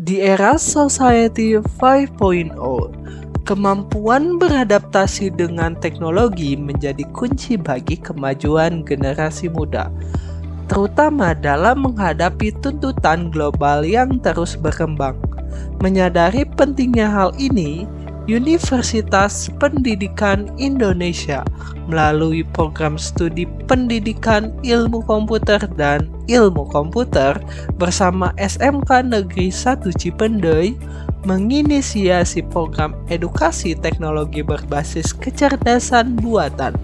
Di era Society 5.0, kemampuan beradaptasi dengan teknologi menjadi kunci bagi kemajuan generasi muda, terutama dalam menghadapi tuntutan global yang terus berkembang. Menyadari pentingnya hal ini, Universitas Pendidikan Indonesia melalui program studi Pendidikan Ilmu Komputer dan Ilmu Komputer bersama SMK Negeri 1 Cipendei menginisiasi program edukasi teknologi berbasis kecerdasan buatan.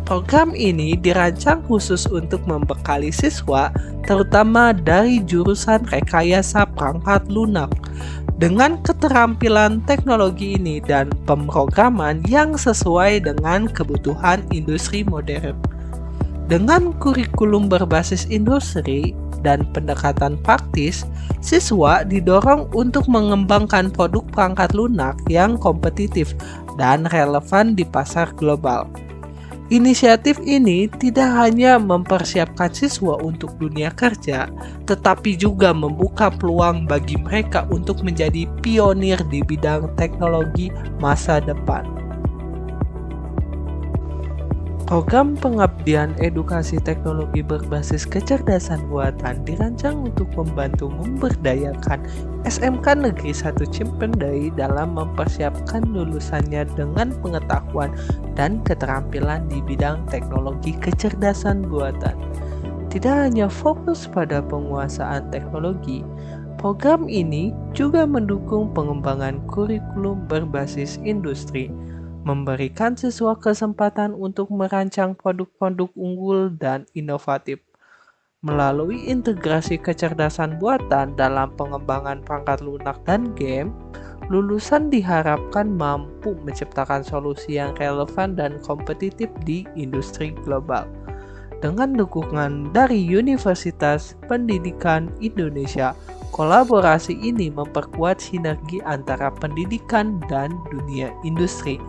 Program ini dirancang khusus untuk membekali siswa, terutama dari jurusan rekayasa perangkat lunak, dengan keterampilan teknologi ini dan pemrograman yang sesuai dengan kebutuhan industri modern. Dengan kurikulum berbasis industri dan pendekatan praktis, siswa didorong untuk mengembangkan produk perangkat lunak yang kompetitif dan relevan di pasar global. Inisiatif ini tidak hanya mempersiapkan siswa untuk dunia kerja, tetapi juga membuka peluang bagi mereka untuk menjadi pionir di bidang teknologi masa depan. Program pengabdian edukasi teknologi berbasis kecerdasan buatan dirancang untuk membantu memberdayakan SMK Negeri 1 Cipendei dalam mempersiapkan lulusannya dengan pengetahuan dan keterampilan di bidang teknologi kecerdasan buatan. Tidak hanya fokus pada penguasaan teknologi, program ini juga mendukung pengembangan kurikulum berbasis industri, memberikan siswa kesempatan untuk merancang produk-produk unggul dan inovatif. Melalui integrasi kecerdasan buatan dalam pengembangan perangkat lunak dan game, lulusan diharapkan mampu menciptakan solusi yang relevan dan kompetitif di industri global. Dengan dukungan dari Universitas Pendidikan Indonesia, kolaborasi ini memperkuat sinergi antara pendidikan dan dunia industri,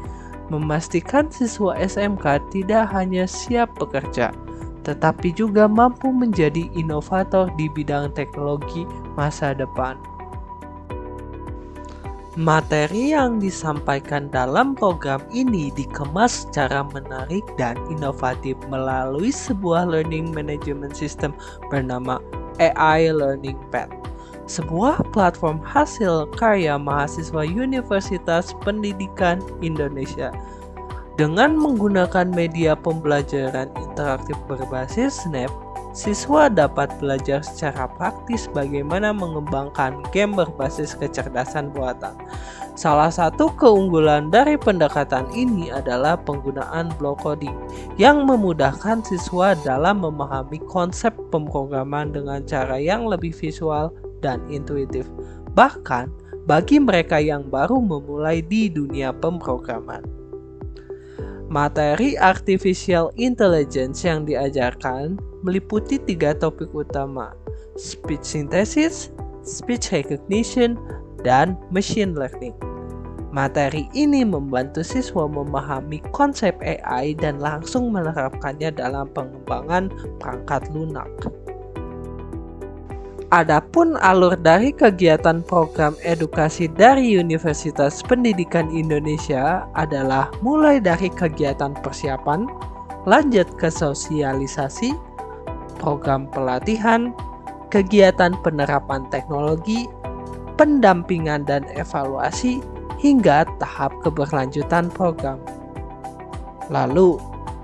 memastikan siswa SMK tidak hanya siap bekerja, tetapi juga mampu menjadi inovator di bidang teknologi masa depan. Materi yang disampaikan dalam program ini dikemas secara menarik dan inovatif melalui sebuah learning management system bernama AI Learning Path, sebuah platform hasil karya mahasiswa Universitas Pendidikan Indonesia. Dengan menggunakan media pembelajaran interaktif berbasis Snap, siswa dapat belajar secara praktis bagaimana mengembangkan game berbasis kecerdasan buatan. Salah satu keunggulan dari pendekatan ini adalah penggunaan block coding yang memudahkan siswa dalam memahami konsep pemrograman dengan cara yang lebih visual dan intuitif. Bahkan bagi mereka yang baru memulai di dunia pemrograman. Materi artificial intelligence yang diajarkan meliputi 3 topik utama: speech synthesis, speech recognition, dan machine learning. Materi ini membantu siswa memahami konsep AI dan langsung menerapkannya dalam pengembangan perangkat lunak. Adapun alur dari kegiatan program edukasi dari Universitas Pendidikan Indonesia adalah mulai dari kegiatan persiapan, lanjut ke sosialisasi, program pelatihan, kegiatan penerapan teknologi, pendampingan dan evaluasi, hingga tahap keberlanjutan program. Lalu,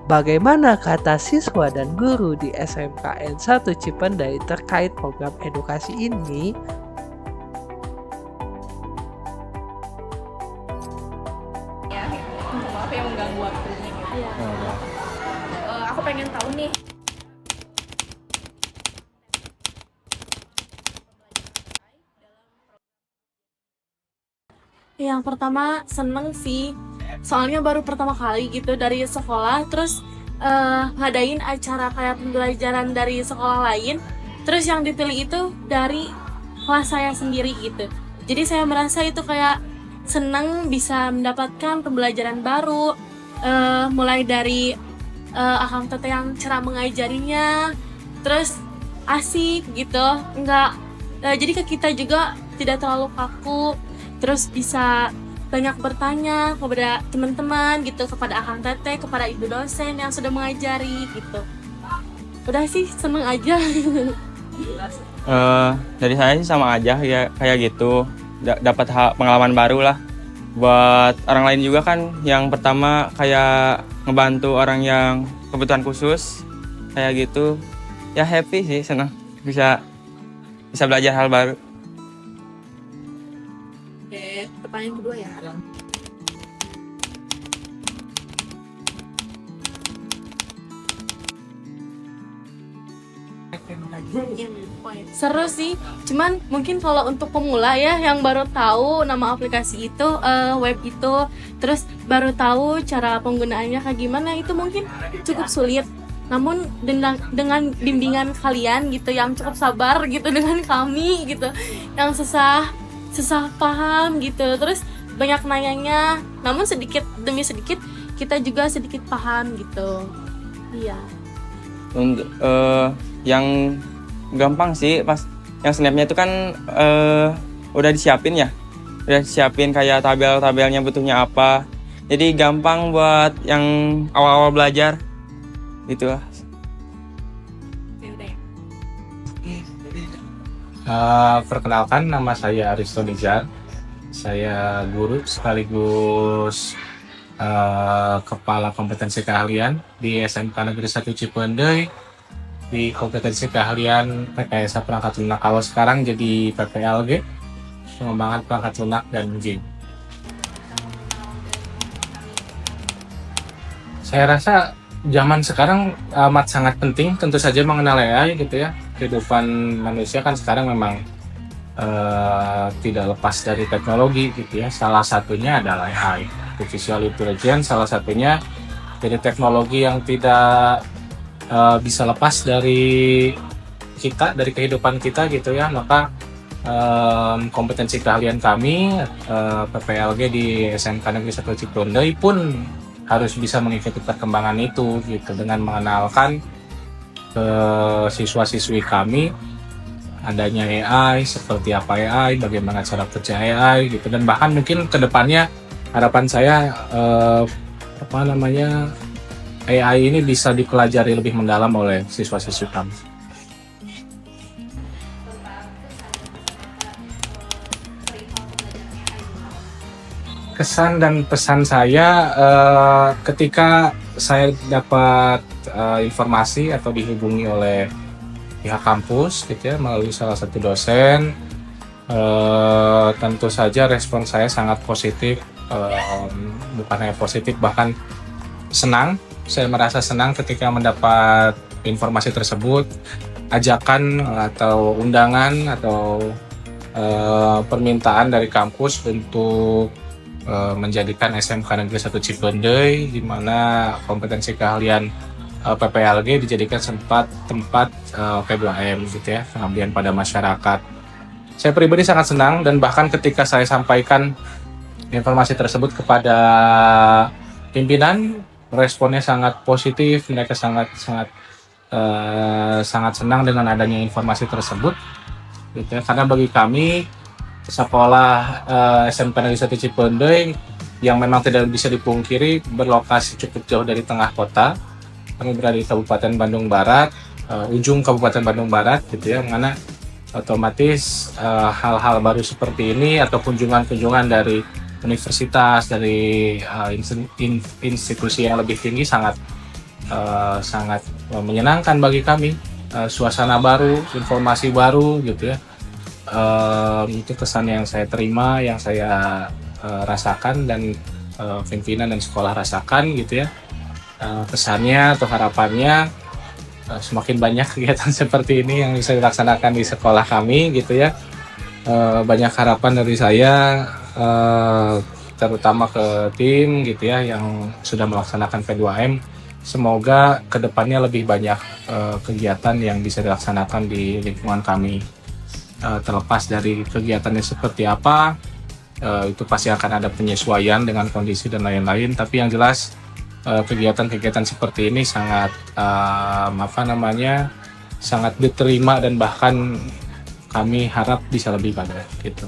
bagaimana kata siswa dan guru di SMKN 1 Cipendei terkait program edukasi ini? Ya, maaf ya mengganggu waktunya gitu. Aku pengen tahu nih. Yang pertama seneng sih, soalnya baru pertama kali gitu dari sekolah, terus ngadain acara kayak pembelajaran dari sekolah lain, terus yang dipilih itu dari kelas saya sendiri gitu. Jadi saya merasa itu kayak seneng bisa mendapatkan pembelajaran baru, mulai dari akang teteh yang cara mengajarinya, terus asik gitu, nggak jadi ke kita juga tidak terlalu kaku, terus bisa banyak bertanya kepada teman-teman gitu, kepada akang teteh, kepada ibu dosen yang sudah mengajari gitu. Udah sih, seneng aja. Dari saya sih sama aja ya kayak gitu, dapat pengalaman baru lah buat orang lain juga kan. Yang pertama kayak ngebantu orang yang kebutuhan khusus kayak gitu ya, happy sih, senang bisa belajar hal baru. Oke, pertanyaan kedua ya. Seru sih, cuman mungkin kalau untuk pemula ya yang baru tahu nama aplikasi itu, web itu, terus baru tahu cara penggunaannya kayak gimana, itu mungkin cukup sulit. Namun dengan bimbingan kalian gitu yang cukup sabar gitu dengan kami gitu, yang susah paham gitu, terus banyak nanyanya, namun sedikit demi sedikit kita juga sedikit paham gitu. Iya. Untuk yang gampang sih pas yang snapnya itu kan udah disiapin kayak tabel-tabelnya butuhnya apa, jadi gampang buat yang awal-awal belajar gitu lah. Perkenalkan, nama saya Aristo Nizar. Saya guru sekaligus kepala kompetensi keahlian di SMK Negeri 1 Cipendei, di kompetensi keahlian rekayasa perangkat lunak. Kalau sekarang jadi PPLG, pengembangan perangkat lunak dan game. Saya rasa zaman sekarang amat sangat penting tentu saja mengenal AI gitu ya. Kehidupan manusia kan sekarang memang tidak lepas dari teknologi gitu ya. Salah satunya adalah AI, artificial intelligence, salah satunya dari teknologi yang tidak bisa lepas dari kita, dari kehidupan kita gitu ya. Maka kompetensi keahlian kami PPLG di SMK Negeri 1 Cipendei pun harus bisa mengikuti perkembangan itu gitu, dengan mengenalkan ke siswa-siswi kami adanya AI, seperti apa AI, bagaimana cara kerja AI gitu, dan bahkan mungkin kedepannya harapan saya AI ini bisa dipelajari lebih mendalam oleh siswa-siswi kami. Kesan dan pesan saya ketika saya dapat informasi atau dihubungi oleh pihak kampus gitu ya, melalui salah satu dosen, tentu saja respon saya sangat positif, bukan hanya positif, bahkan senang. Saya merasa senang ketika mendapat informasi tersebut, ajakan atau undangan atau permintaan dari kampus untuk menjadikan SMK Negeri 1 Cipendei, di mana kompetensi keahlian PPLG dijadikan tempat P2M gitu ya, pengabdian pada masyarakat. Saya pribadi sangat senang, dan bahkan ketika saya sampaikan informasi tersebut kepada pimpinan, responnya sangat positif. Mereka sangat senang dengan adanya informasi tersebut gitu ya. Karena bagi kami sekolah SMK Negeri 1 Cipendei yang memang tidak bisa dipungkiri berlokasi cukup jauh dari tengah kota. Kami berada di Kabupaten Bandung Barat, ujung Kabupaten Bandung Barat gitu ya, mana otomatis hal-hal baru seperti ini atau kunjungan-kunjungan dari universitas, dari institusi yang lebih tinggi sangat menyenangkan bagi kami. Suasana baru, informasi baru gitu ya. Itu kesan yang saya terima, yang saya rasakan, dan pimpinan dan sekolah rasakan gitu ya. Kesannya atau harapannya semakin banyak kegiatan seperti ini yang bisa dilaksanakan di sekolah kami gitu ya. Banyak harapan dari saya, terutama ke tim gitu ya yang sudah melaksanakan P2M. Semoga kedepannya lebih banyak kegiatan yang bisa dilaksanakan di lingkungan kami. Terlepas dari kegiatannya seperti apa, itu pasti akan ada penyesuaian dengan kondisi dan lain-lain. Tapi yang jelas kegiatan-kegiatan seperti ini sangat sangat diterima, dan bahkan kami harap bisa lebih banyak gitu.